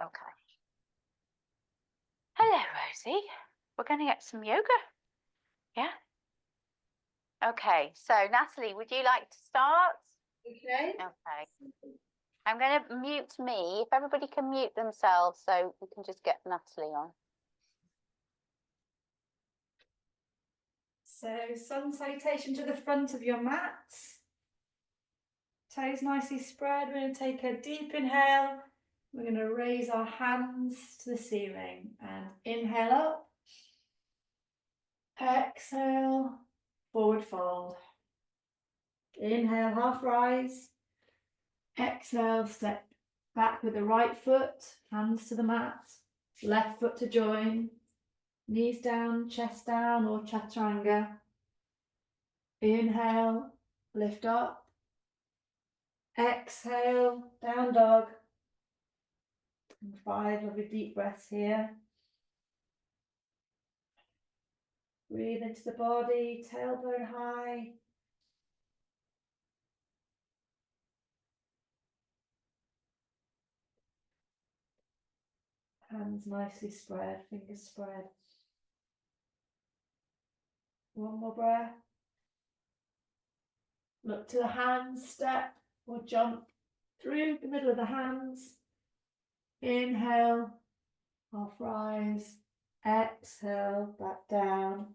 Okay. Hello, Rosie. We're going to get some yoga. Yeah. Okay. So, Natalie, would you like to start? Okay. Okay. I'm going to mute me. If everybody can mute themselves, so we can just get Natalie on. So sun salutation to the front of your mat. Toes nicely spread. We're going to take a deep inhale. We're going to raise our hands to the ceiling and inhale up. Exhale, forward fold. Inhale, half rise. Exhale, step back with the right foot, hands to the mat. Left foot to join. Knees down, chest down, or chaturanga. Inhale, lift up. Exhale, down dog. And 5 of your deep breaths here. Breathe into the body, tailbone high. Hands nicely spread, fingers spread. One more breath. Look to the hands, step or jump through the middle of the hands. Inhale, half rise. Exhale, back down.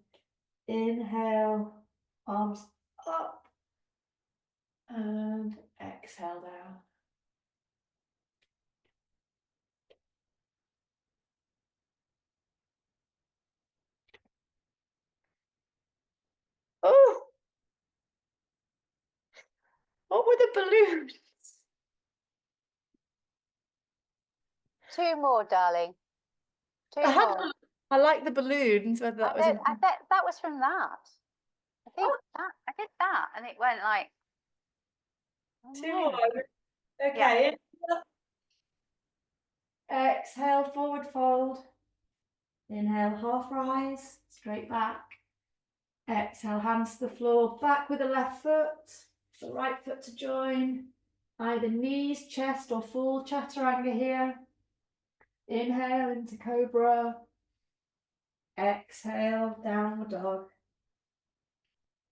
Inhale, arms up. And exhale down. Oh, what were the balloons? 2 more, darling. 2 more. I like the balloons, whether that was I bet that was from that. I think that I did that, and it went like. 2 more. Okay. Yeah. Exhale, forward fold. Inhale, half rise, straight back. Exhale, hands to the floor, back with the left foot, the right foot to join. Either knees, chest, or full chaturanga here. Inhale into cobra. Exhale, downward dog.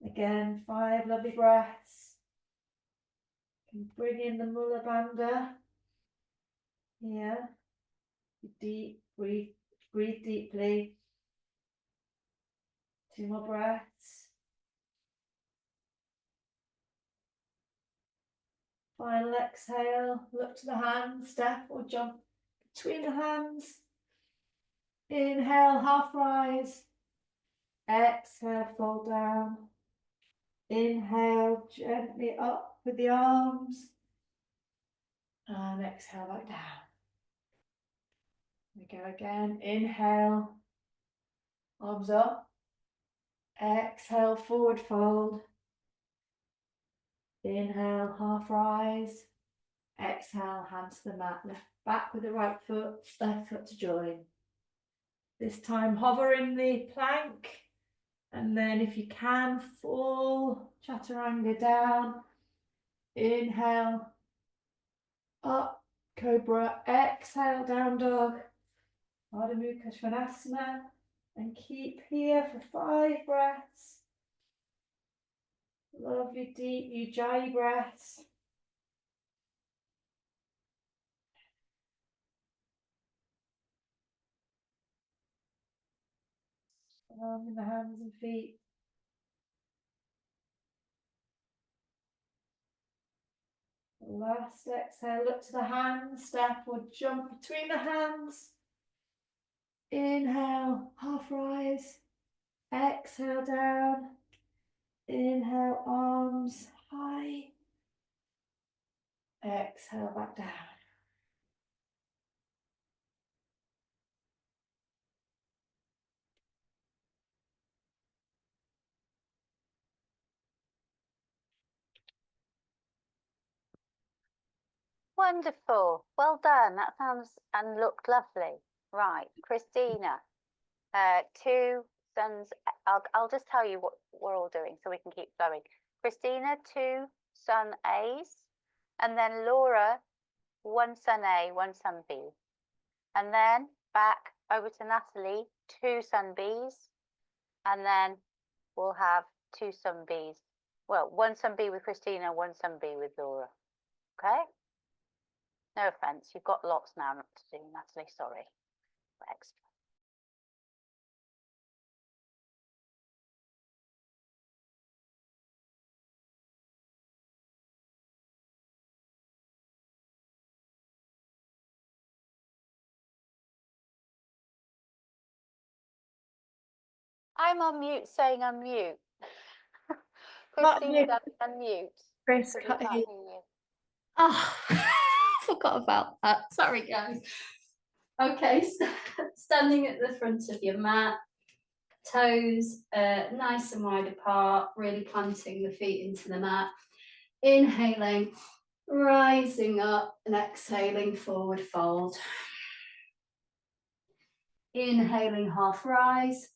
Again, 5 lovely breaths. Bring in the Mula Bandha. Here. Deep, breathe deeply. 2 more breaths. Final exhale, look to the hands, step or jump between the hands. Inhale, half rise. Exhale, fold down. Inhale, gently up with the arms. And exhale, back down. We go again. Inhale, arms up. Exhale, forward fold. Inhale, half rise. Exhale, hands to the mat. Left back with the right foot, left foot to join. This time hover in the plank, and then if you can, full chaturanga down. Inhale, up, cobra. Exhale, down dog. Ardha Mukha Svanasana. And keep here for 5 breaths. Lovely deep Ujjayi breaths. In the hands and feet. Last exhale, look to the hands, step or jump between the hands. Inhale, half rise. Exhale down. Inhale, arms high. Exhale, back down. Wonderful. Well done. That sounds and looked lovely. Right, Christina. 2 suns. I'll just tell you what we're all doing so we can keep flowing. Christina, 2 sun A's, and then Laura, 1 sun A, 1 sun B. and then back over to Natalie, 2 sun Bs, and then we'll have 2 sun Bs. Well, 1 sun B with Christina, 1 sun B with Laura. Okay? No offence, you've got lots now to do, Natalie, sorry. Extra. I'm on mute saying unmute. Christina, unmute. Chris, We can't hear you. Oh, forgot about that. Sorry, guys. Okay, standing at the front of your mat, toes nice and wide apart, really planting the feet into the mat. Inhaling, rising up and exhaling, forward fold. Inhaling, half rise.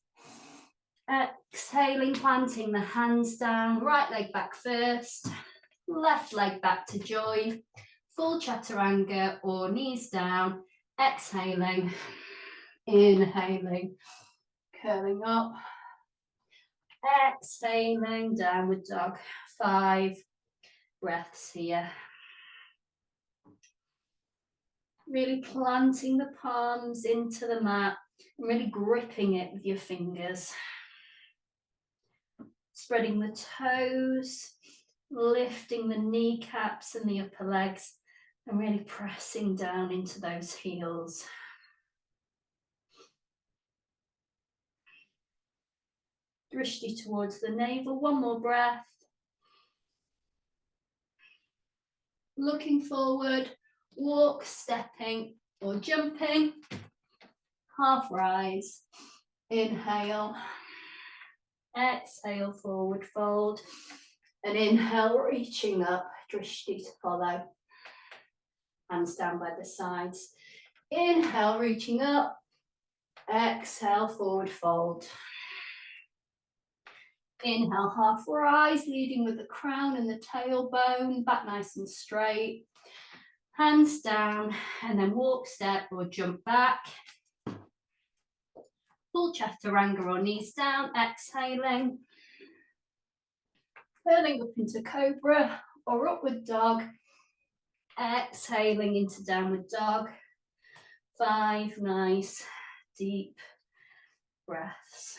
Exhaling, planting the hands down, right leg back first, left leg back to join, full chaturanga or knees down, exhaling, inhaling, curling up, exhaling, downward dog, 5 breaths here. Really planting the palms into the mat, and really gripping it with your fingers. Spreading the toes, lifting the kneecaps and the upper legs, and really pressing down into those heels. Drishti towards the navel, 1 more breath. Looking forward, walk, stepping or jumping. Half rise, inhale, exhale, forward fold, and inhale, reaching up, drishti to follow. Hands down by the sides. Inhale, reaching up, exhale, forward fold. Inhale, half rise, leading with the crown and the tailbone, back nice and straight. Hands down, and then walk, step or jump back. Full chaturanga or knees down, exhaling. Curling up into cobra or upward dog. Exhaling into downward dog. 5 nice, deep breaths.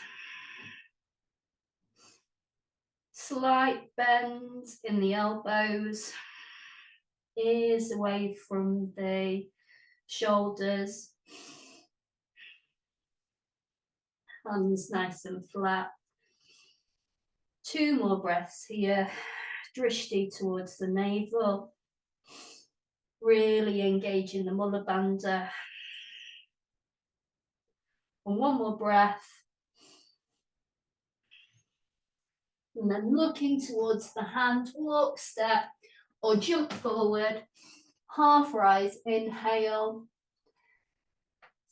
Slight bends in the elbows. Ears away from the shoulders. Hands nice and flat. 2 more breaths here. Drishti towards the navel. Really engaging the Mula Bandha. And 1 more breath. And then looking towards the hand, walk, step, or jump forward. Half rise, inhale.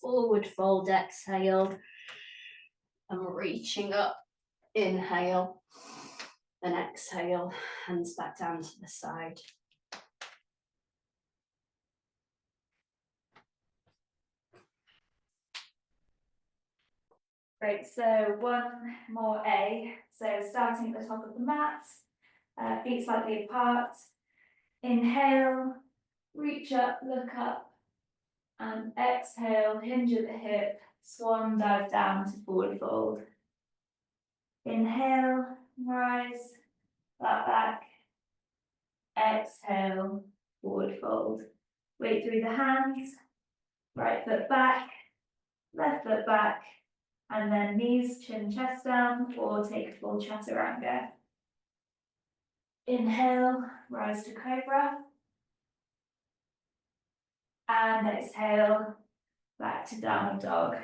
Forward fold, exhale. And reaching up, inhale. And exhale, hands back down to the side. Great, so 1 more A. So starting at the top of the mat, feet slightly apart. Inhale, reach up, look up, and exhale, hinge at the hip, swan dive down to forward fold. Inhale, rise, flat back. Exhale, forward fold. Weight through the hands, right foot back, left foot back, and then knees, chin, chest down, or take a full chaturanga. Inhale, rise to cobra. And exhale, back to downward dog.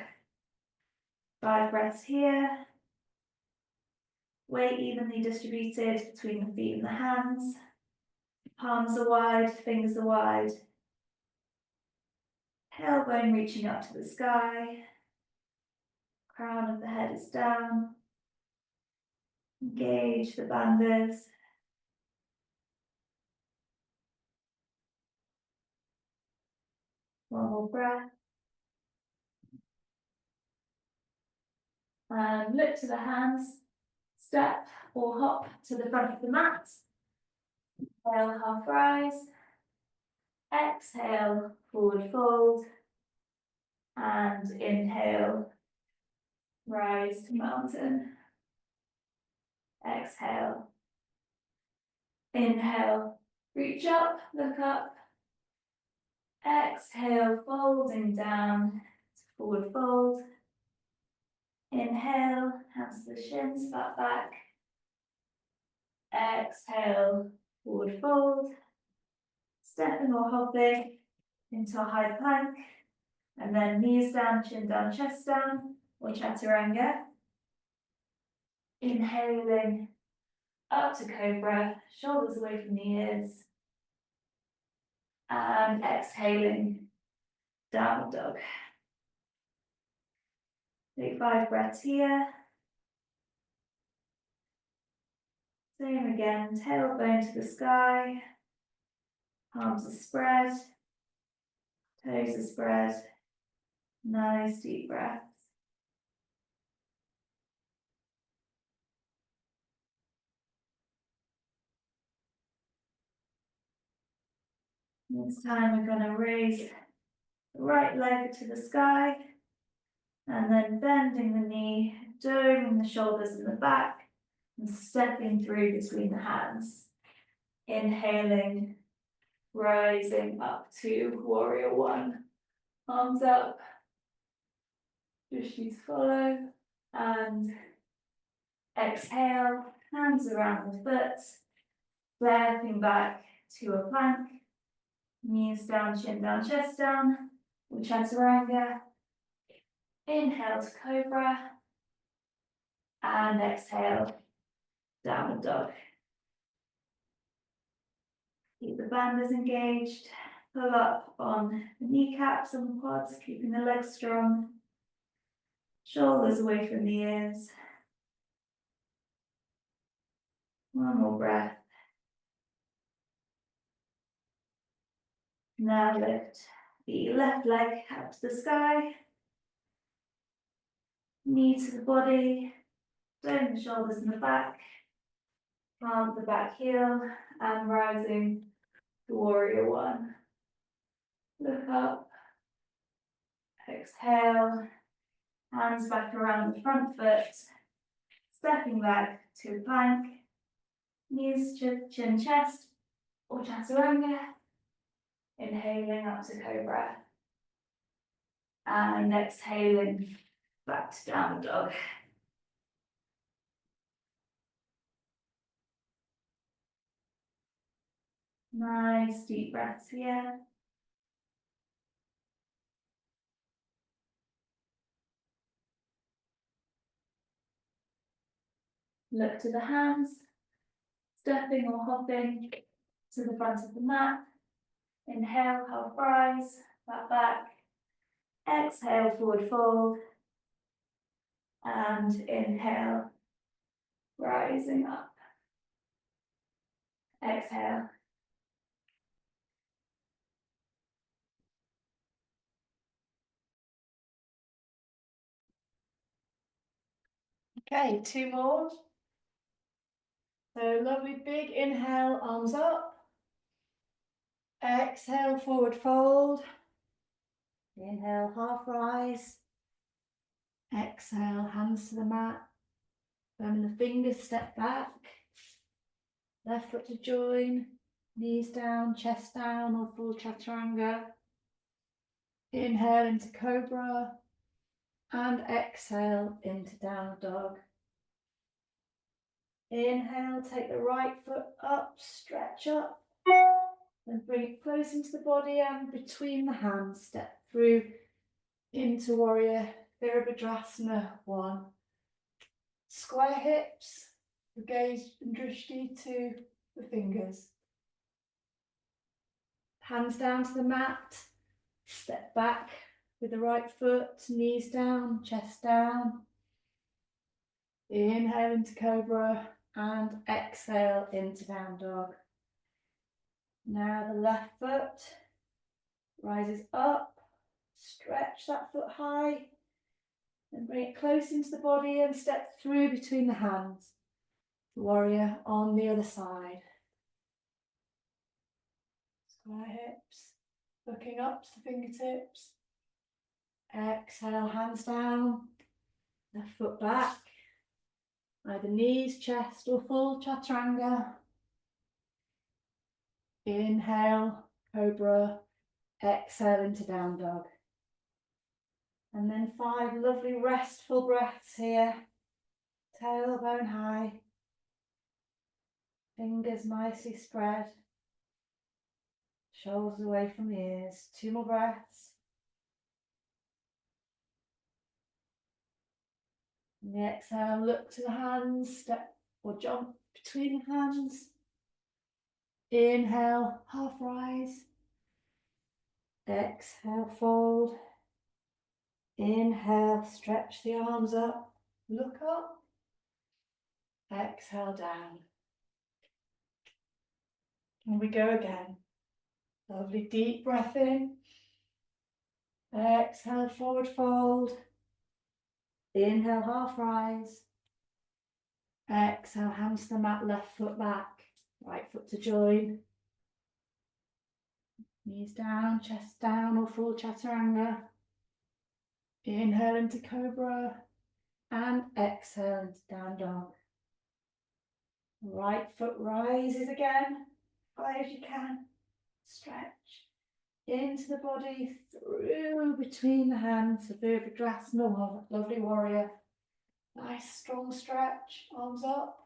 5 breaths here. Weight evenly distributed between the feet and the hands. Palms are wide, fingers are wide. Tailbone reaching up to the sky. Crown of the head is down. Engage the bandhas. One more breath. And look to the hands, step or hop to the front of the mat. Inhale, half rise. Exhale, forward fold. And inhale, rise to mountain. Exhale. Inhale, reach up, look up. Exhale, folding down to forward fold. Inhale, hands to the shins, flat back. Exhale, forward fold. Stepping or hopping into a high plank. And then knees down, chin down, chest down, or chaturanga. Inhaling up to cobra, shoulders away from the ears. And exhaling, downward dog. Take 5 breaths here. Same again, tailbone to the sky. Arms are spread. Toes are spread. Nice deep breaths. This time we're going to raise the right leg to the sky. And then bending the knee, doming the shoulders and the back. And stepping through between the hands. Inhaling, rising up to warrior one. Arms up. Drishti to follow. And exhale, hands around the foot. Stepping back to a plank. Knees down, chin down, chest down. Or chaturanga. Inhale to cobra. And exhale, downward dog. Keep the banders engaged. Pull up on the kneecaps and quads, keeping the legs strong. Shoulders away from the ears. One more breath. Now lift the left leg up to the sky. Knee to the body. Dome the shoulders in the back. Plant the back heel and rising to warrior one. Look up. Exhale. Hands back around the front foot. Stepping back to plank. Knees, chin, chest, or chaturanga. Inhaling up to cobra. And exhaling back to downward dog. Nice deep breaths here. Look to the hands, stepping or hopping to the front of the mat. Inhale, half rise, flat back. Exhale, forward fold. And inhale, rising up. Exhale. Okay, 2 more. So lovely big inhale, arms up. Exhale, forward fold. Inhale, half rise. Exhale, hands to the mat. Bend the fingers, step back. Left foot to join. Knees down, chest down, or full chaturanga. Inhale into cobra. And exhale into downward dog. Inhale, take the right foot up, stretch up. Then bring it close into the body and between the hands, step through into warrior Virabhadrasana 1. Square hips, the gaze and drishti to the fingers. Hands down to the mat, step back with the right foot, knees down, chest down. Inhale into cobra and exhale into down dog. Now the left foot rises up, stretch that foot high, And bring it close into the body and step through between the hands. Warrior on the other side. Square hips, looking up to the fingertips. Exhale, hands down, left foot back. Either knees, chest or full chaturanga. Inhale, cobra. Exhale into down dog. And then 5 lovely restful breaths here. Tailbone high. Fingers nicely spread. Shoulders away from the ears. 2 more breaths. And the exhale, look to the hands, step or jump between the hands. Inhale, half rise. Exhale, fold. Inhale, stretch the arms up. Look up. Exhale, down. And we go again. Lovely deep breath in. Exhale, forward fold. Inhale, half rise. Exhale, hands to the mat, left foot back. Right foot to join. Knees down, chest down or full chaturanga. Inhale into cobra. And exhale into down dog. Right foot rises again. High as you can. Stretch into the body, through between the hands. Virabhadrasana, lovely warrior. Nice strong stretch. Arms up.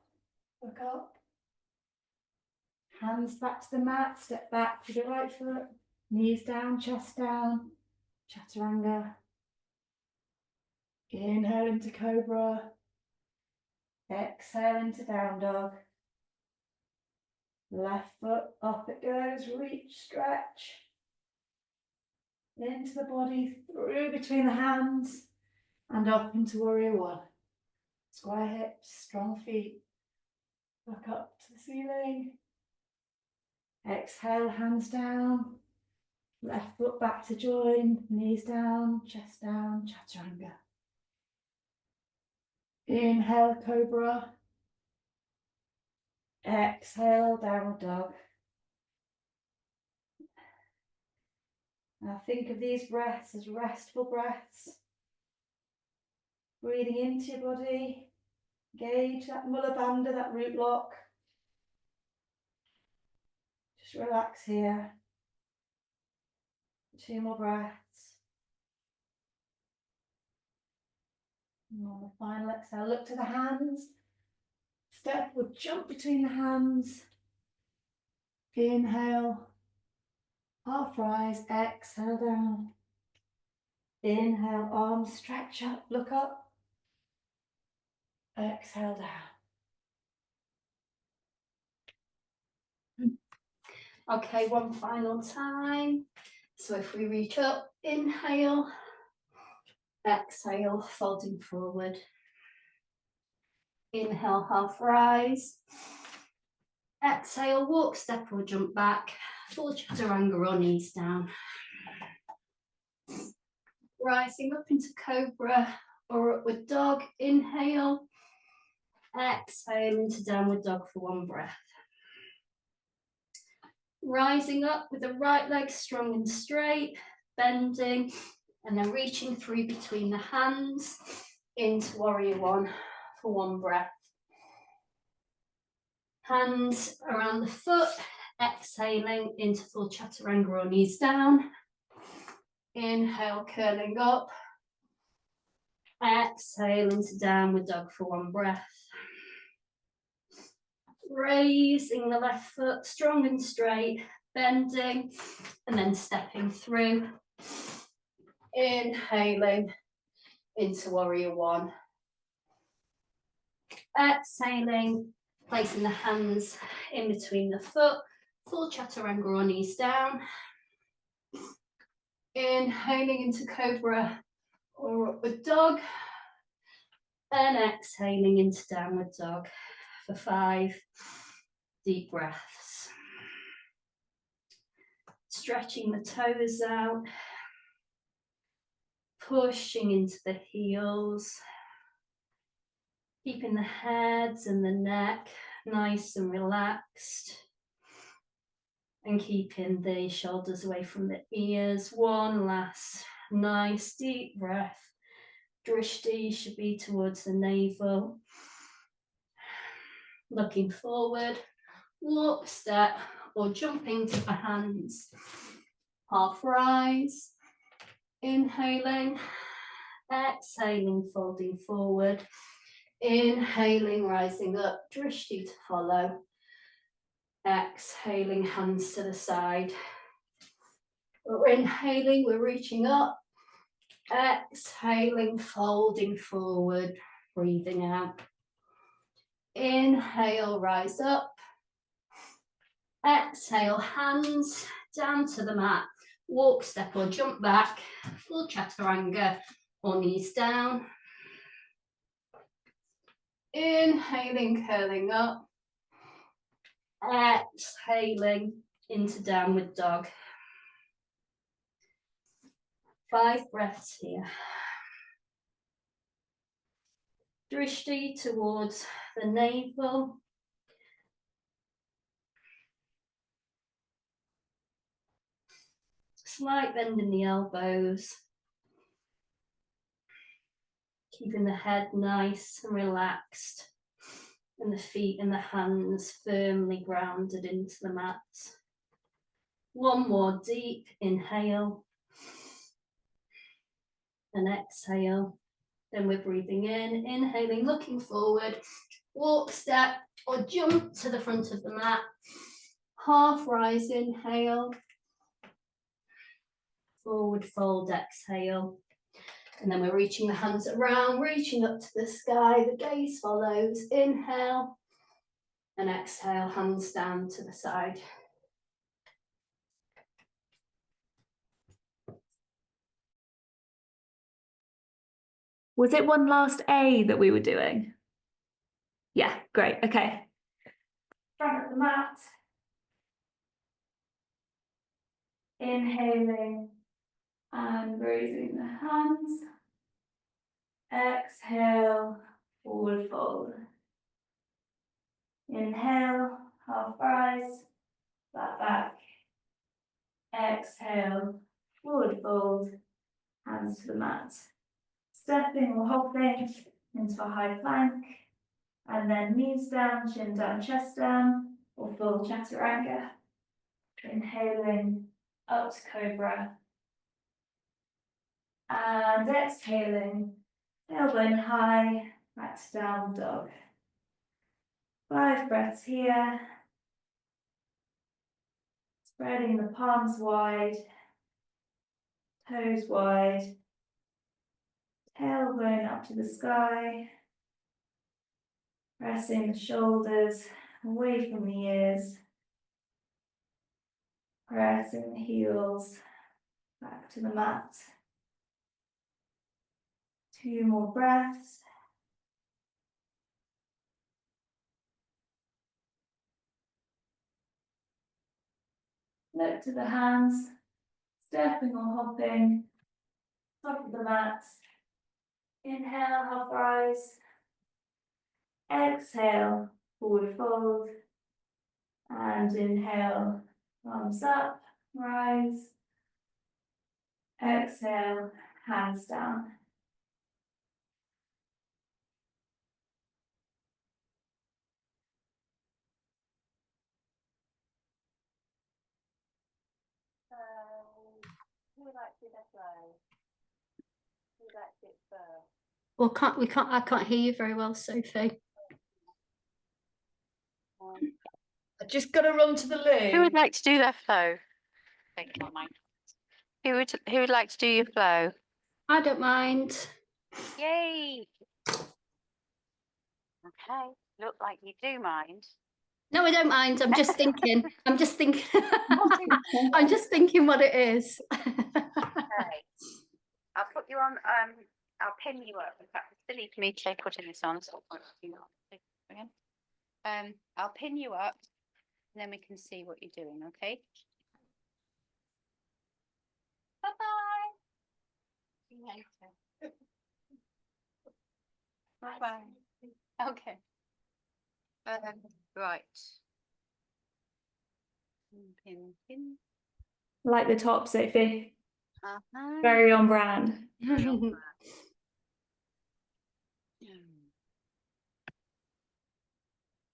Look up. Hands back to the mat. Step back to the right foot. Knees down, chest down. Chaturanga. Inhale into cobra. Exhale into down dog. Left foot up it goes. Reach, stretch. Into the body, through between the hands. And up into warrior one. Square hips, strong feet. Look up to the ceiling. Exhale, hands down. Left foot back to join. Knees down, chest down, chaturanga. Inhale, cobra. Exhale, downward dog. Now think of these breaths as restful breaths. Breathing into your body. Engage that Mula Bandha, that root lock. Just relax here. 2 more breaths. And on the final exhale, look to the hands. Step or jump between the hands. Inhale. Half rise. Exhale down. Inhale, arms stretch up, look up. Exhale down. Okay, one final time. So if we reach up, inhale, exhale, folding forward. Inhale, half rise. Exhale, walk, step or jump back. Full chaturanga or knees down. Rising up into cobra or upward dog. Inhale. Exhale into downward dog for 1 breath. Rising up with the right leg strong and straight, bending, and then reaching through between the hands into warrior one for 1 breath. Hands around the foot, exhaling into full chaturanga or knees down. Inhale, curling up. Exhale into downward dog for 1 breath. Raising the left foot strong and straight, bending, and then stepping through. Inhaling into warrior one. Exhaling, placing the hands in between the foot, full chaturanga or knees down. Inhaling into cobra or upward dog. And exhaling into downward dog for 5 deep breaths. Stretching the toes out. pushing into the heels, keeping the heads and the neck nice and relaxed, and keeping the shoulders away from the ears. One last nice deep breath. Drishti should be towards the navel. Looking forward, walk, step, or jumping to the hands. Half rise, inhaling, exhaling, folding forward, inhaling, rising up, drishti to follow, exhaling, hands to the side. We're inhaling, we're reaching up, exhaling, folding forward, breathing out. Inhale, rise up, exhale, hands down to the mat, walk, step or jump back, full chaturanga or knees down. Inhaling, curling up, exhaling into downward dog. 5 breaths here. Drishti towards the navel. Slight bend in the elbows. Keeping the head nice and relaxed, and the feet and the hands firmly grounded into the mat. One more deep inhale and exhale. Then we're breathing in, inhaling, looking forward, walk, step or jump to the front of the mat. Half rise, inhale, forward fold, exhale. And then we're reaching the hands around, reaching up to the sky. The gaze follows. Inhale and exhale, hands down to the side. Was it one last A that we were doing? Yeah, great. Okay. Front of the mat. Inhaling and raising the hands. Exhale, forward fold. Inhale, half rise, flat back. Exhale, forward fold, hands to the mat. Stepping or hopping into a high plank, and then knees down, chin down, chest down, or full chaturanga. Inhaling up to cobra. And exhaling, tailbone high, back to down dog. 5 breaths here. Spreading the palms wide, toes wide, tailbone up to the sky. Pressing the shoulders away from the ears. Pressing the heels back to the mat. 2 more breaths. Look to the hands, stepping or hopping, top of the mat. Inhale, half rise. Exhale, forward fold. And inhale, arms up, rise. Exhale, hands down. Who would like to do their flow? Who would like to do it first? Well, I can't hear you very well, Sophie. I just got to run to the loo. Who would like to do their flow? Thank you, Mike. Who would like to do your flow? I don't mind. Yay! Okay, look like you do mind. No, I don't mind. I'm just thinking. I'm just thinking. I'm just thinking what it is. Okay. I'll put you on, I'll pin you up. In fact, it's silly for me to say putting this on, so I'll put you on. Again. I'll pin you up, and then we can see what you're doing, okay? Bye-bye. later. Bye-bye. Okay. Right. Pin, pin. Like the top, Sophie. Uh-huh. Very on brand. Very on brand.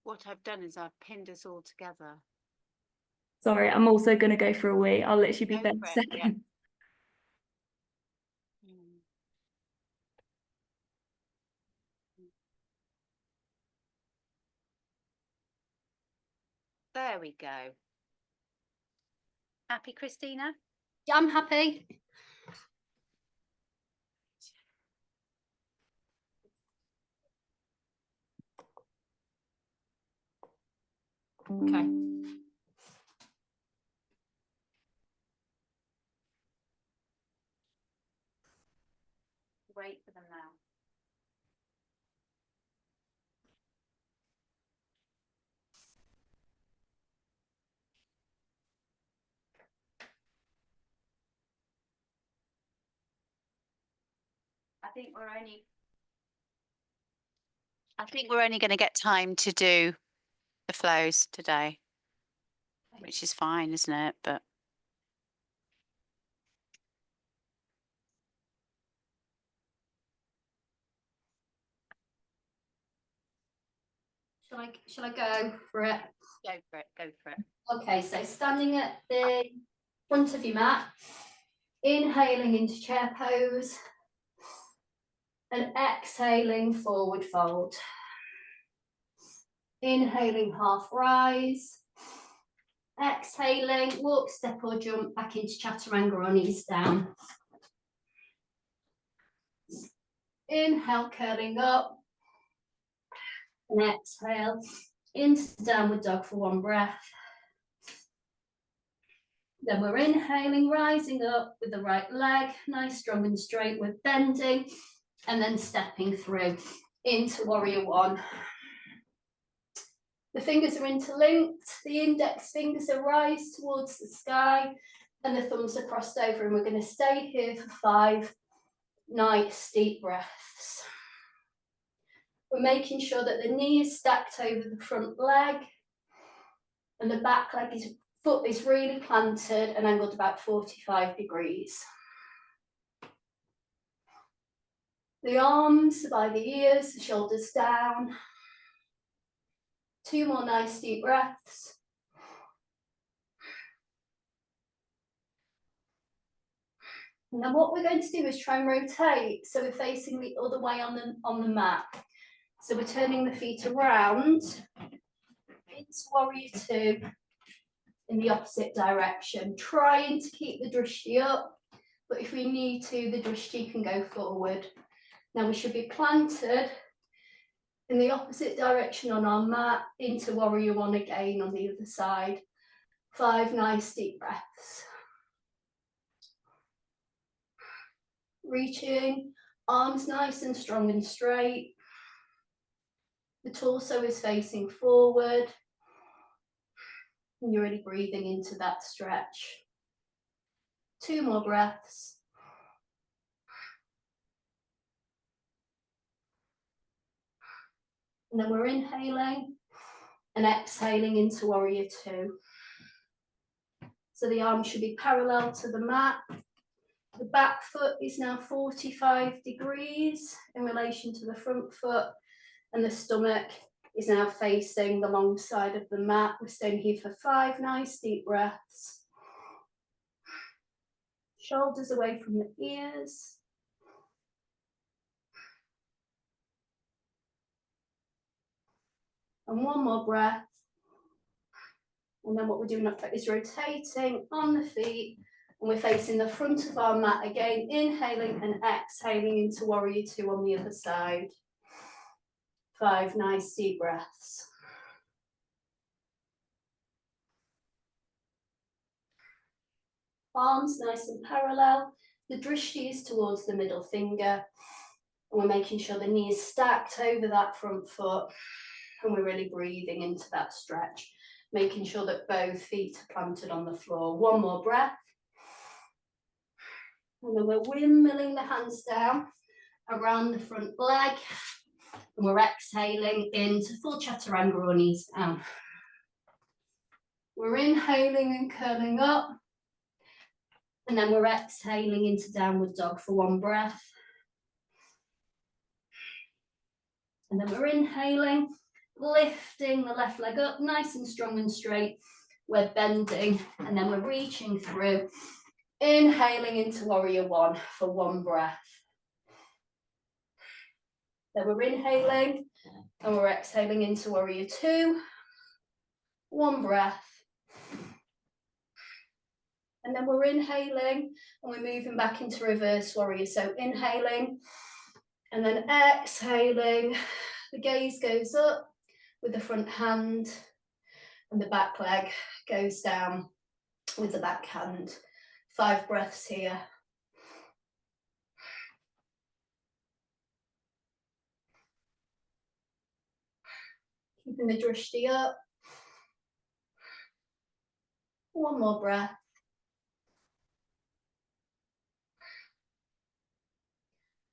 What I've done is I've pinned us all together. Sorry, I'm also going to go for a wee. I'll literally be Go there in for a it, yeah. second. There we go. Happy, Christina? Yeah, I'm happy. Okay. Wait for them now. I think we're only going to get time to do the flows today, which is fine, isn't it? But Shall I go for it? go for it, go for it. Okay, so standing at the front of your mat, inhaling into chair pose and exhaling forward fold. Inhaling half rise, exhaling walk, step or jump back into chaturanga or knees down. Inhale, curling up, and exhale into downward dog for one breath. Then we're inhaling, rising up with the right leg, nice, strong and straight with bending, and then stepping through into warrior one. The fingers are interlinked, the index fingers are raised towards the sky, and the thumbs are crossed over, and we're going to stay here for 5 nice deep breaths. We're making sure that the knee is stacked over the front leg, and the back leg foot is really planted and angled about 45 degrees. The arms by the ears, the shoulders down. 2 more nice deep breaths. And then what we're going to do is try and rotate, so we're facing the other way on the mat. So we're turning the feet around into warrior two in the opposite direction, trying to keep the drishti up, but if we need to, the drishti can go forward. Now we should be planted in the opposite direction on our mat into warrior one again on the other side. 5 nice deep breaths. Reaching, arms nice and strong and straight. The torso is facing forward. And you're really breathing into that stretch. 2 more breaths. And then we're inhaling and exhaling into warrior two. So the arms should be parallel to the mat. The back foot is now 45 degrees in relation to the front foot, and the stomach is now facing the long side of the mat. We're staying here for 5 nice deep breaths. Shoulders away from the ears. And 1 more breath. And then what we're doing is rotating on the feet, and we're facing the front of our mat again, inhaling and exhaling into warrior two on the other side. 5 nice deep breaths. Arms nice and parallel. The drishti is towards the middle finger. And we're making sure the knee is stacked over that front foot. And we're really breathing into that stretch, making sure that both feet are planted on the floor. 1 more breath. And then we're windmilling the hands down around the front leg. And we're exhaling into full chaturanga or knees down. We're inhaling and curling up. And then we're exhaling into downward dog for 1 breath. And then we're inhaling, lifting the left leg up nice and strong and straight. We're bending and then we're reaching through. Inhaling into warrior 1 for 1 breath. Then we're inhaling and we're exhaling into warrior 2. 1 breath. And then we're inhaling and we're moving back into reverse warrior. So inhaling and then exhaling. The gaze goes up with the front hand and the back leg goes down with the back hand. 5 breaths here. Keeping the drishti up. 1 more breath.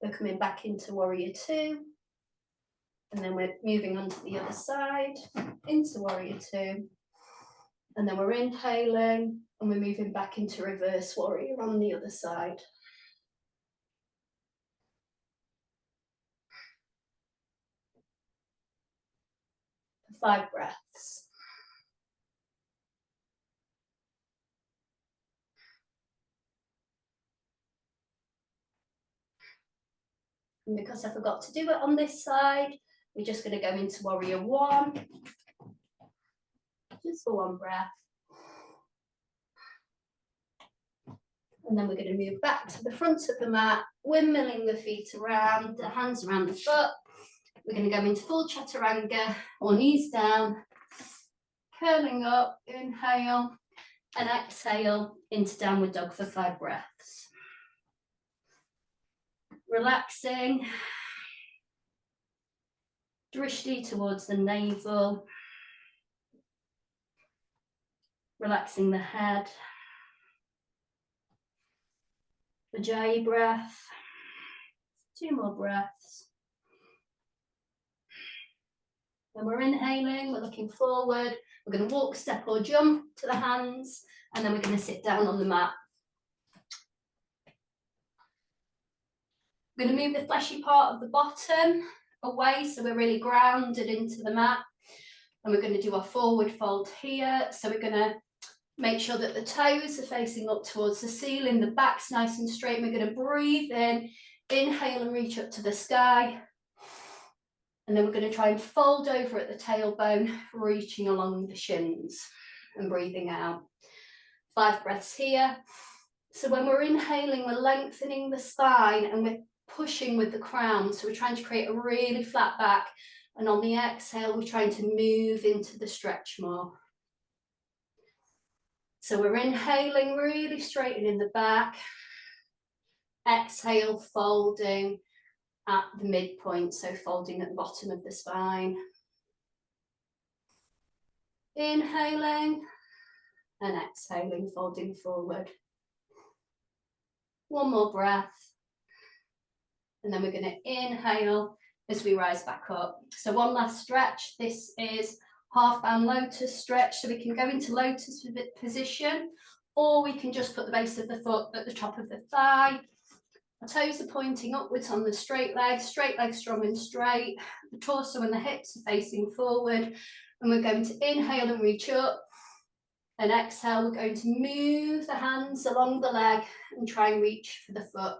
We're coming back into warrior 2. And then we're moving on to the other side, into warrior 2. And then we're inhaling and we're moving back into reverse warrior on the other side. 5 breaths. And because I forgot to do it on this side, we're just going to go into warrior 1. Just for 1 breath. And then we're going to move back to the front of the mat, windmilling the feet around, the hands around the foot. We're going to go into full chaturanga or knees down, curling up, inhale, and exhale into downward dog for 5 breaths. Relaxing, drishti towards the navel, relaxing the head. Ujjayi breath, 2 more breaths. Then we're inhaling, we're looking forward. We're going to walk, step or jump to the hands, and then we're going to sit down on the mat. We're going to move the fleshy part of the bottom away so we're really grounded into the mat. And we're going to do our forward fold here. So we're going to make sure that the toes are facing up towards the ceiling, the back's nice and straight. We're going to breathe in, inhale and reach up to the sky. And then we're going to try and fold over at the tailbone, reaching along the shins and breathing out. 5 breaths here. So when we're inhaling, we're lengthening the spine and we're pushing with the crown. So we're trying to create a really flat back. And on the exhale, we're trying to move into the stretch more. So we're inhaling, really straightening the back. Exhale, folding at the midpoint, so folding at the bottom of the spine. Inhaling and exhaling, folding forward. 1 more breath. And then we're going to inhale as we rise back up. So 1 last stretch. This is half bound lotus stretch, so we can go into lotus position, or we can just put the base of the foot at the top of the thigh. Our toes are pointing upwards on the straight leg strong and straight. The torso and the hips are facing forward, and we're going to inhale and reach up, and exhale, we're going to move the hands along the leg and try and reach for the foot.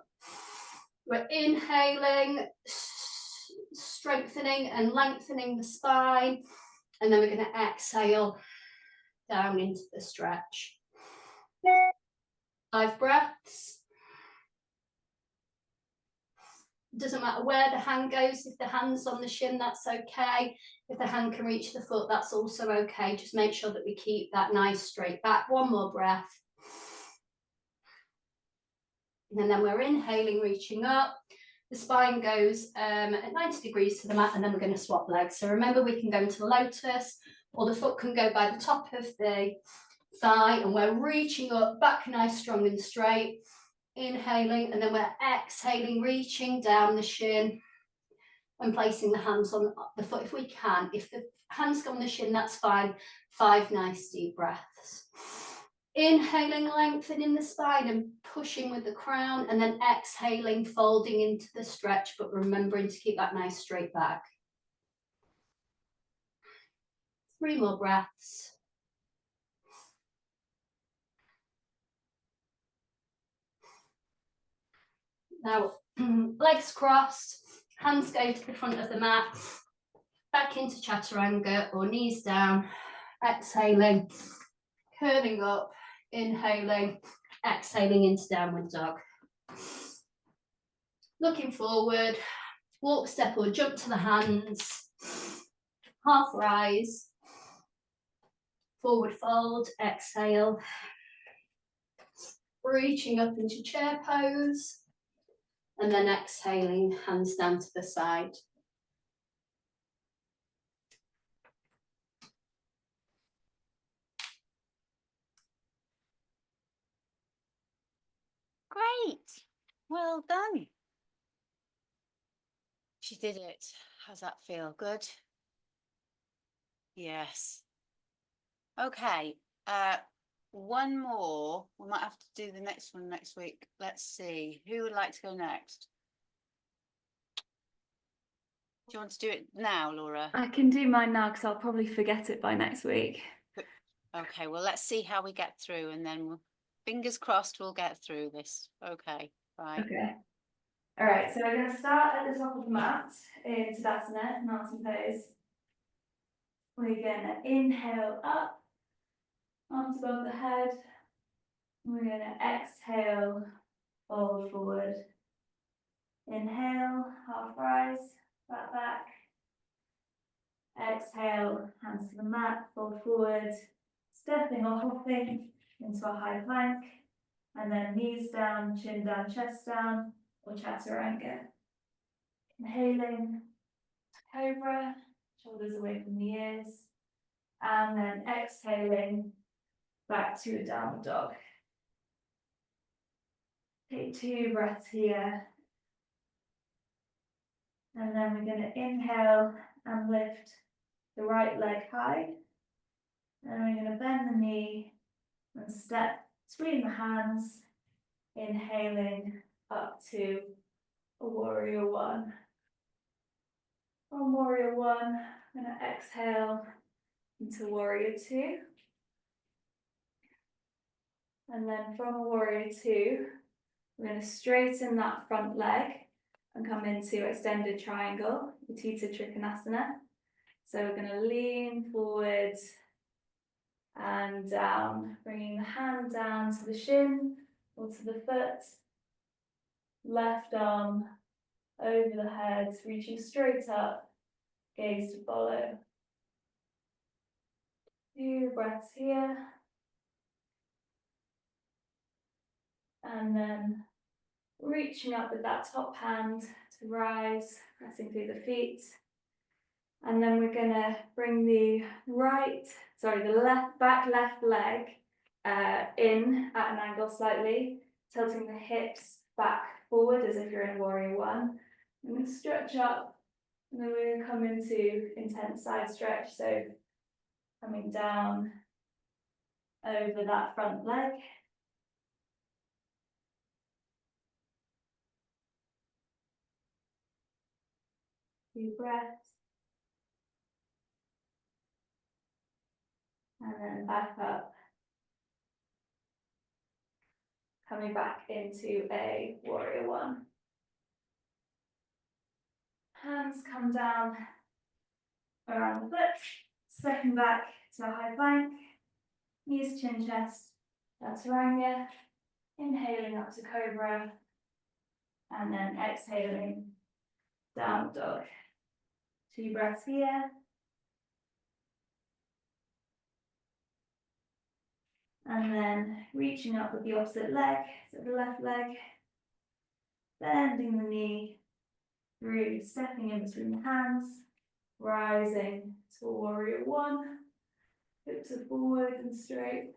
We're inhaling, strengthening and lengthening the spine. And then we're going to exhale down into the stretch. 5 breaths. Doesn't matter where the hand goes. If the hand's on the shin, that's okay. If the hand can reach the foot, that's also okay. Just make sure that we keep that nice straight back. 1 more breath. And then we're inhaling, reaching up. The spine goes at 90 degrees to the mat, and then we're going to swap legs. So remember, we can go into lotus, or the foot can go by the top of the thigh, and we're reaching up, back nice, strong and straight. inhaling, and then we're exhaling, reaching down the shin and placing the hands on the foot if we can. If the hands go on the shin, that's fine. 5 nice deep breaths. Inhaling, lengthening the spine and pushing with the crown, and then exhaling, folding into the stretch, but remembering to keep that nice straight back. 3 more breaths. Now, legs crossed, hands go to the front of the mat, back into chaturanga or knees down, exhaling, curling up, inhaling, exhaling into downward dog. Looking forward, walk, step or jump to the hands, half rise, forward fold, exhale, reaching up into chair pose, and then exhaling, hands down to the side. Great. Well done. She did it. How's that feel? Good? Yes. Okay. One more. We might have to do the next one next week. Let's see. Who would like to go next? Do you want to do it now, Laura? I can do mine now because I'll probably forget it by next week. Okay, well, let's see how we get through, and then fingers crossed we'll get through this. Okay, right. Okay. All right, so we're going to start at the top of the mat in Tadasana, mountain pose. We're going to inhale up, arms above the head. We're going to exhale, fold forward. Inhale, half rise, flat back. Exhale, hands to the mat, fold forward, stepping or hopping into a high plank, and then knees down, chin down, chest down, or chaturanga. Inhaling, cobra, shoulders away from the ears, and then exhaling, back to a downward dog. Take 2 breaths here, and then we're going to inhale and lift the right leg high, and we're going to bend the knee and step between the hands, inhaling up to a warrior 1. From warrior 1, I'm going to exhale into warrior 2. And then from a warrior 2, we're going to straighten that front leg and come into extended triangle, Utthita Trikonasana. So we're going to lean forward and down, bringing the hand down to the shin or to the foot. Left arm over the head, reaching straight up, gaze to follow. 2 breaths here. And then reaching up with that top hand to rise, pressing through the feet. And then we're gonna bring the back left leg in at an angle slightly, tilting the hips back forward as if you're in warrior 1. And then stretch up, and then we're gonna come into intense side stretch. So coming down over that front leg. Few breaths. And then back up. Coming back into a warrior 1. Hands come down around the foot, stepping back to a high plank, knees, chin, chest, chaturanga, inhaling up to cobra, and then exhaling, downward dog. 2 breaths here. And then reaching up with the opposite leg, so the left leg, bending the knee through, stepping in between the hands, rising to warrior 1, hips are forward and straight,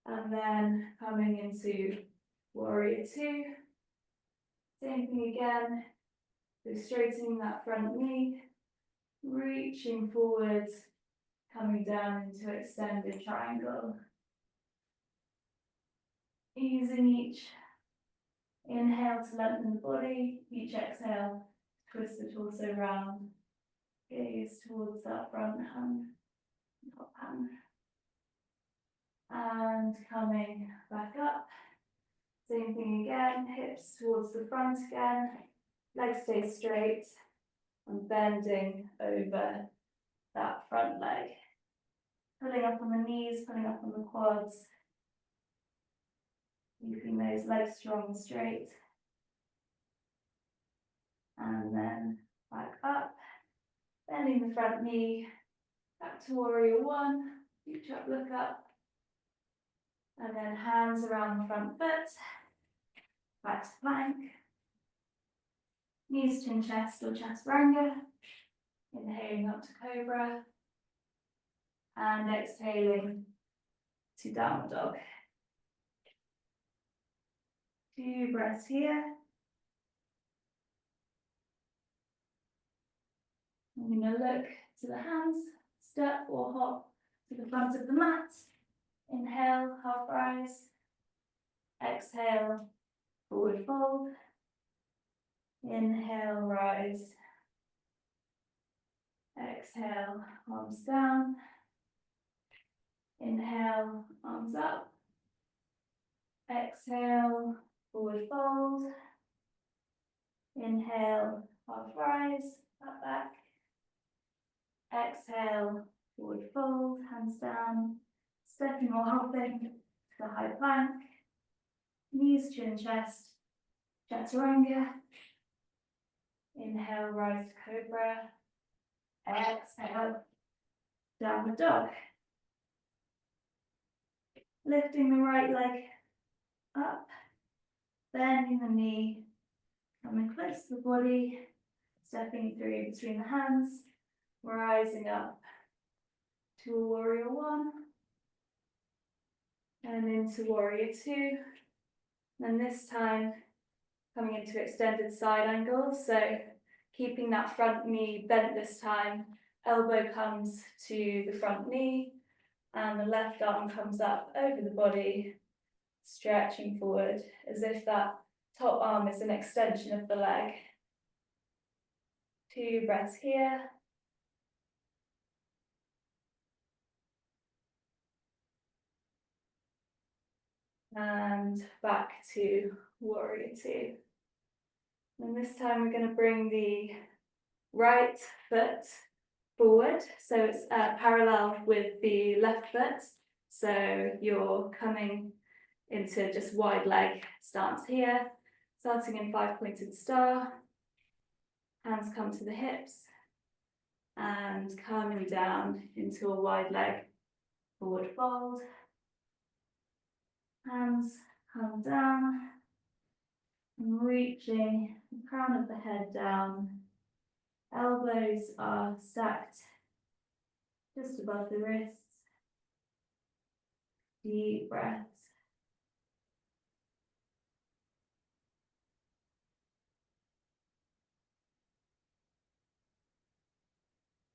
and then coming into warrior two. Same thing again. So straightening that front knee, reaching forwards, coming down into extended triangle. Using each inhale to lengthen the body, each exhale, twist the torso round, gaze towards that front hand, top hand. And coming back up. Same thing again, hips towards the front again, legs stay straight, and bending over that front leg. Pulling up on the knees, pulling up on the quads, keeping those legs strong and straight. And then back up, bending the front knee, back to warrior one, reach up, look up. And then hands around the front foot, back to plank. Knees, chin, chest or chaturanga. Inhaling up to cobra. And exhaling to downward dog. 2 breaths here. I'm going to look to the hands, step or hop to the front of the mat. Inhale, half rise. Exhale, forward fold. Inhale, rise. Exhale, arms down. Inhale, arms up. Exhale, forward fold. Inhale, half rise, up back. Exhale, forward fold, hands down. Stepping or hopping to the high plank. Knees, chin, chest, chaturanga. Inhale, rise to cobra. Exhale, downward dog. Lifting the right leg up, bending the knee, coming close to the body, stepping through between the hands, rising up to a warrior one, and into warrior two. And this time, coming into extended side angle, so keeping that front knee bent this time, elbow comes to the front knee, and the left arm comes up over the body, stretching forward as if that top arm is an extension of the leg. 2 breaths here. And back to warrior two. And this time we're going to bring the right foot forward, so it's parallel with the left foot. So you're coming into just wide leg stance here, starting in 5-pointed star. Hands come to the hips and coming down into a wide leg forward fold. Hands come down and reaching the crown of the head down. Elbows are stacked just above the wrists. Deep breaths.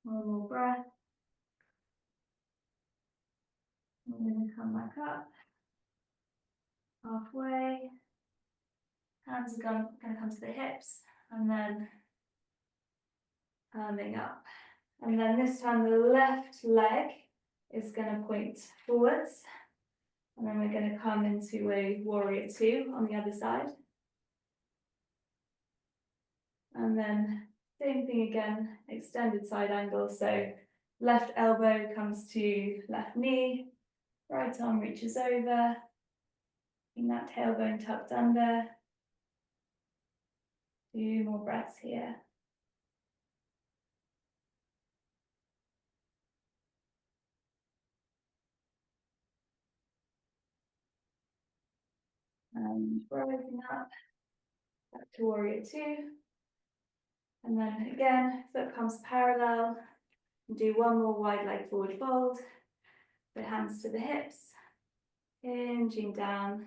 One more breath. I'm going to come back up. Halfway. Hands are going to come to the hips and then coming up. And then this time the left leg is going to point forwards. And then we're going to come into a warrior two on the other side. And then same thing again, extended side angle. So left elbow comes to left knee, right arm reaches over, keeping that tailbone tucked under. 2 more breaths here. And rising up, back to warrior two. And then again, foot comes parallel. Do one more wide leg forward fold. The hands to the hips, hinging down.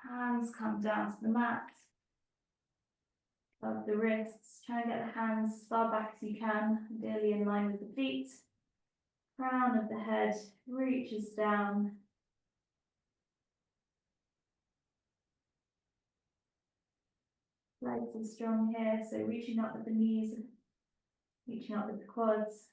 Hands come down to the mat. Above the wrists. Try and get the hands as far back as you can, ideally in line with the feet. Crown of the head reaches down. Legs are strong here, so reaching up with the knees, reaching up with the quads.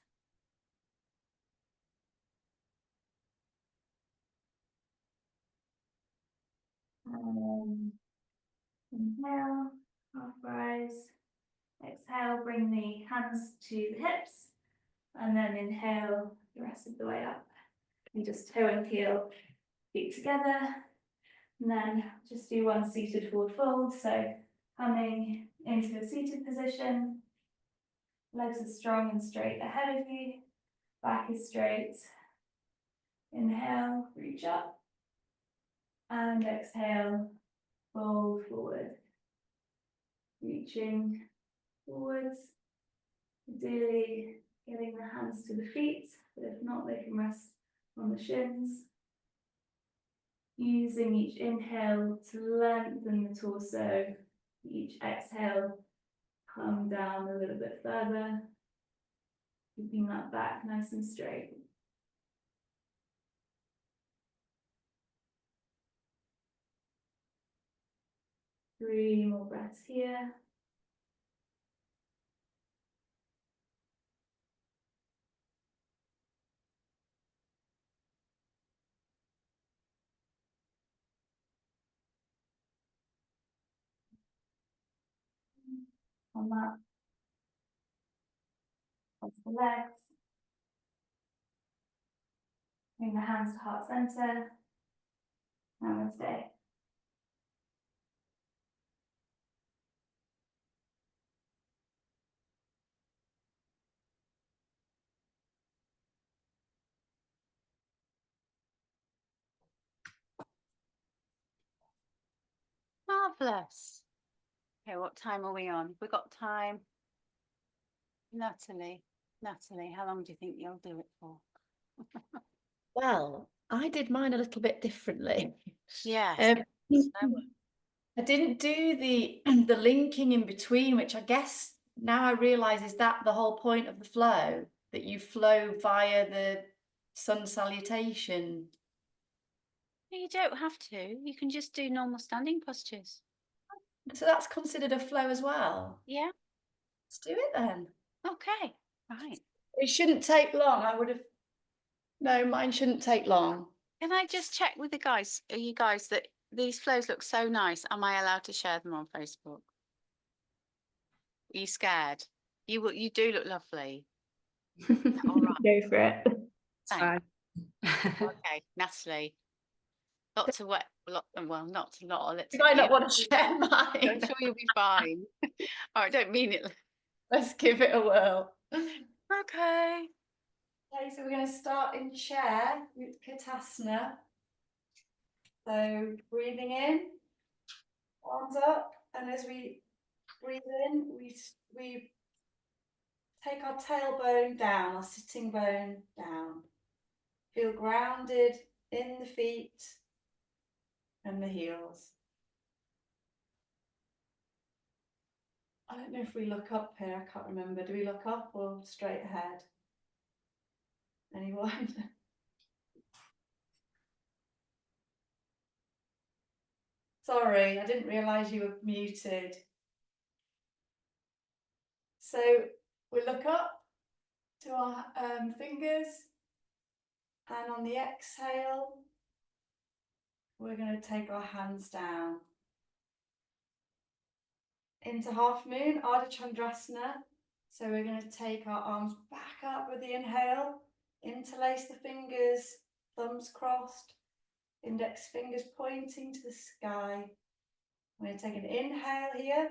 Inhale, half rise. Exhale, bring the hands to the hips. And then inhale the rest of the way up. And just toe and heel, feet together. And then just do one seated forward fold. So coming into a seated position. Legs are strong and straight ahead of you. Back is straight. Inhale, reach up. And exhale, fold forward. Reaching forwards. Ideally getting the hands to the feet, but if not, they can rest on the shins. Using each inhale to lengthen the torso. Each exhale, come down a little bit further. Keeping that back nice and straight. Three more breaths here. On that, onto the legs. Bring the hands to heart center. Namaste. Marvellous. Okay, what time are we on? We've got time. Natalie, how long do you think you'll do it for? Well, I did mine a little bit differently. Yes. I didn't do the the linking in between, which I guess now I realise is that the whole point of the flow, that you flow via the sun salutation. You don't have to. You can just do normal standing postures. So that's considered a flow as well. Yeah. Let's do it then. Okay. Right. It shouldn't take long. I would have. No, mine shouldn't take long. Can I just check with the guys? Are you guys that these flows look so nice? Am I allowed to share them on Facebook? Are you scared? You do look lovely. All right. Go for it. It's Thanks. fine. Okay, Natalie. Lots of wet. Well, not a lot. Let's. You might not you- want to share mine. I'm sure you'll be fine. Oh, I don't mean it. Let's give it a whirl. Okay. Okay, so we're going to start in chair with Katasana. So breathing in, arms up, and as we breathe in, we take our tailbone down, our sitting bone down. Feel grounded in the feet and the heels. I don't know if we look up here, I can't remember. Do we look up or straight ahead? Anyone? Sorry, I didn't realise you were muted. So we look up to our fingers, and on the exhale, we're going to take our hands down into half moon, Ardha Chandrasana. So we're going to take our arms back up with the inhale, interlace the fingers, thumbs crossed, index fingers pointing to the sky. We're going to take an inhale here,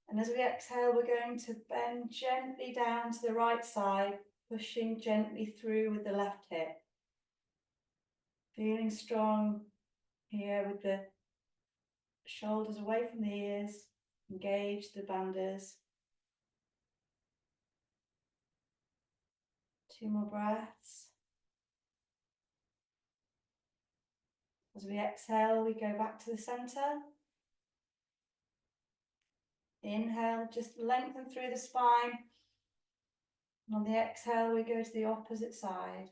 and as we exhale, we're going to bend gently down to the right side, pushing gently through with the left hip. Feeling strong here with the shoulders away from the ears, engage the bandhas. 2 more breaths. As we exhale, we go back to the center. Inhale, just lengthen through the spine. On the exhale, we go to the opposite side.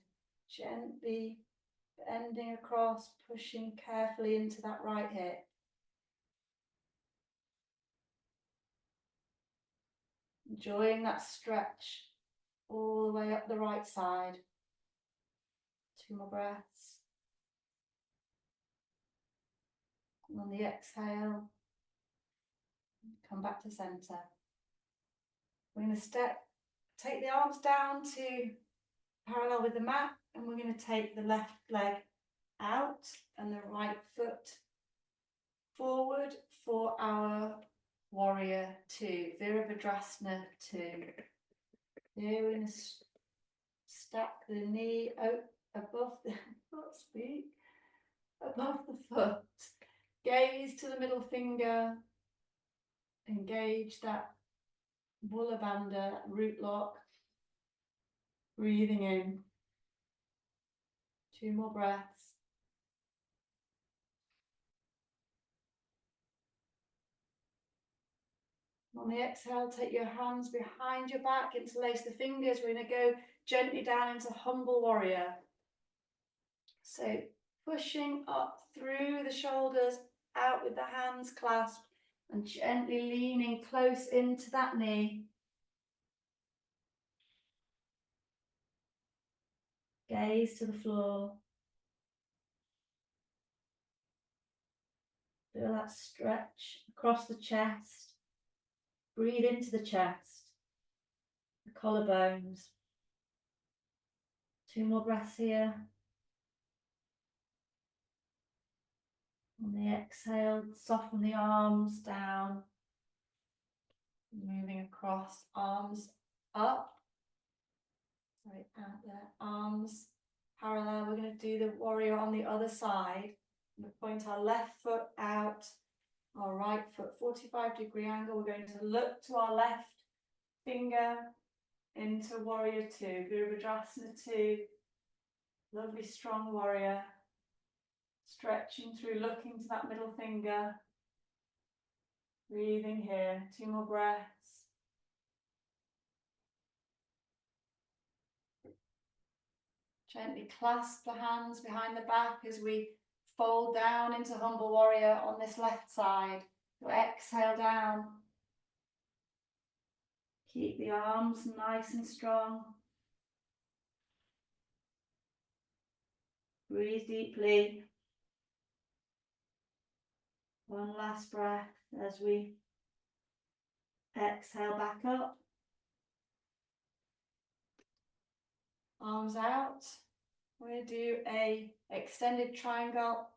Gently bending across, pushing carefully into that right hip. Enjoying that stretch all the way up the right side. 2 more breaths. And on the exhale, come back to center. We're going to take the arms down to parallel with the mat, and we're going to take the left leg out and the right foot forward for our warrior 2, Virabhadrasana 2. Here we're going to stack the knee above the above the foot. Gaze to the middle finger. Engage that Mula Bandha root lock. Breathing in. 2 more breaths. On the exhale, take your hands behind your back, interlace the fingers. We're going to go gently down into humble warrior. So pushing up through the shoulders, out with the hands clasped, and gently leaning close into that knee. Gaze to the floor. Feel that stretch across the chest. Breathe into the chest, the collarbones. 2 more breaths here. On the exhale, soften the arms down. Moving across, arms up. Sorry, out there. Arms parallel. We're going to do the warrior on the other side. We're going to point our left foot out, our right foot 45-degree angle. We're going to look to our left finger into warrior 2, Virabhadrasana 2. Lovely strong warrior. Stretching through, looking to that middle finger. Breathing here. 2 more breaths. Gently clasp the hands behind the back as we fold down into humble warrior on this left side. So exhale down. Keep the arms nice and strong. Breathe deeply. One last breath as we exhale back up. Arms out. We're going to do a extended triangle,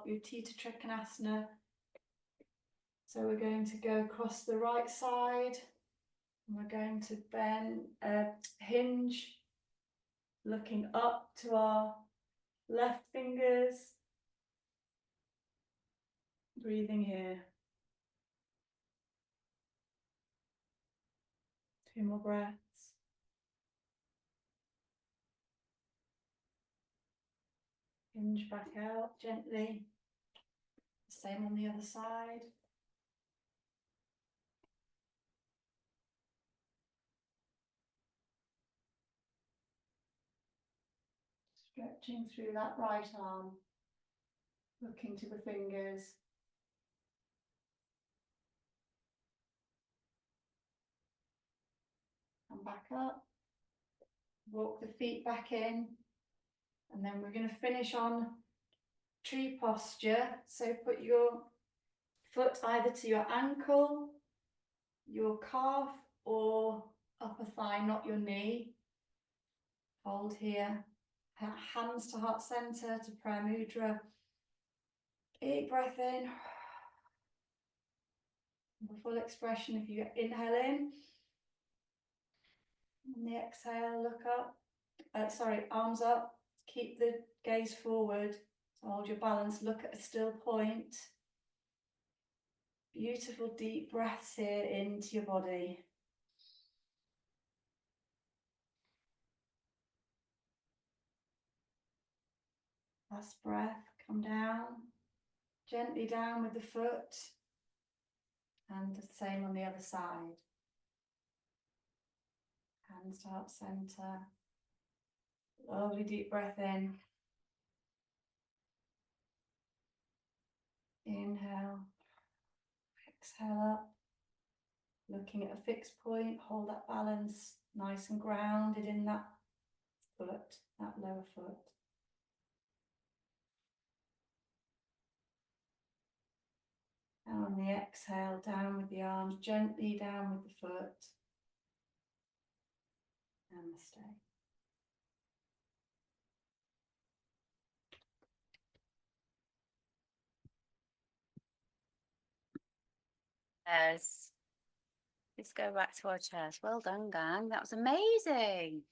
Utthita Trikonasana. So we're going to go across the right side. And we're going to bend, hinge, looking up to our left fingers. Breathing here. 2 more breaths. Hinge back out gently. Same on the other side. Stretching through that right arm. Looking to the fingers. Come back up. Walk the feet back in. And then we're going to finish on tree posture. So put your foot either to your ankle, your calf, or upper thigh, not your knee. Hold here. Hands to heart center, to prayer mudra. Big breath in. The full expression if you inhale in. On the exhale, look up. Arms up. Keep the gaze forward. So hold your balance. Look at a still point. Beautiful deep breaths here into your body. Last breath. Come down, gently down with the foot, and the same on the other side. Hands to heart center. Lovely deep breath in. Inhale. Exhale up. Looking at a fixed point, hold that balance nice and grounded in that foot, that lower foot. And on the exhale, down with the arms, gently down with the foot. Namaste. Yes. Let's go back to our chairs. Well done, gang. That was amazing.